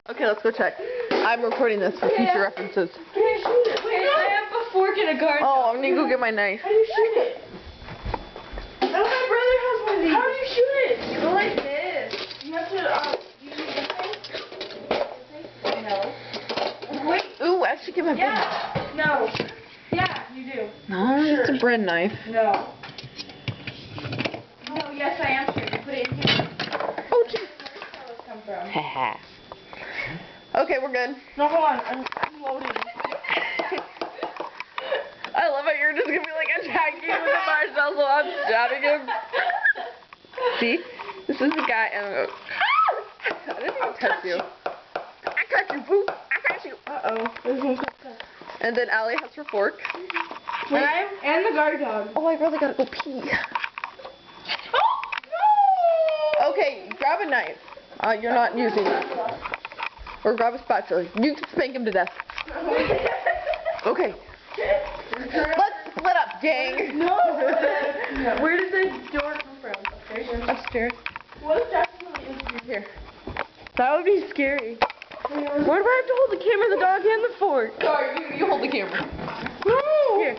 Okay, let's go check. I'm recording this for future references. Can I shoot it? Wait, I have a fork and a garden. Oh, I'm gonna go get my knife. How do you shoot it? Oh, my brother has one of these. How do you shoot it? You go like this. You have to, you use this thing? No. Wait. Ooh, I should get my bread. Yeah. No. Yeah, you do. No, it's a bread knife. No. No, yes, I am sure. You put it in here. Oh, jeez. Where does those come from? Haha. Okay, we're good. No, hold on. I'm loading. I love it. You're just gonna be like attacking with a marshmallow while I'm stabbing him. See? This is the guy. And I didn't even touch you. I touched you, boo. I touched you. Uh-oh. And then Allie has her fork. And the guard dog. Oh, I really gotta go pee. Oh, no! Okay, grab a knife. You're not using that. Or grab a spatula. You can spank him to death. Okay. Let's split up, gang. No. Where did the door come from? Upstairs? Upstairs. What if that's really is Here. That would be scary. Why do I have to hold the camera, the dog, and the fork? Sorry, you hold the camera. No! Here.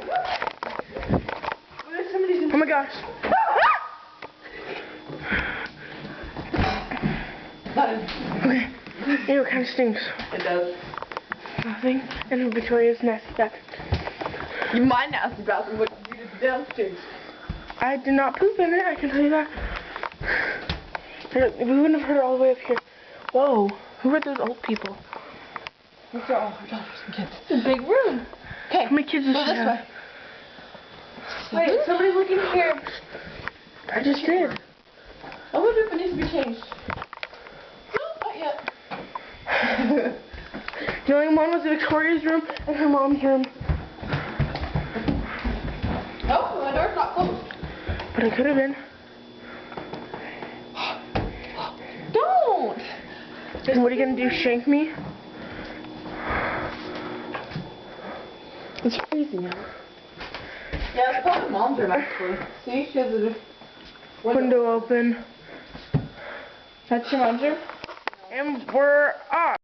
What if somebody's in... Oh my gosh. Okay. Ew, it kind of stinks. It does. Nothing in Victoria's nasty bathroom. You mind nasty bathroom, what you did downstairs. I did not poop in it, I can tell you that. We wouldn't have heard it all the way up here. Whoa, who are those old people? Those are all our daughters and kids. It's a big room. Okay, how many kids does go she this have? way. Wait, somebody's looking here. I just did. I wonder if it needs to be changed. No, not yet. The only one was Victoria's room and her mom's room. Oh, my door's not closed. But it could have been. Don't! And what are you gonna do, shank me? It's freezing out. Yeah, it's probably mom's room actually. See, she has a Window open. That's your mom's room? And we're off.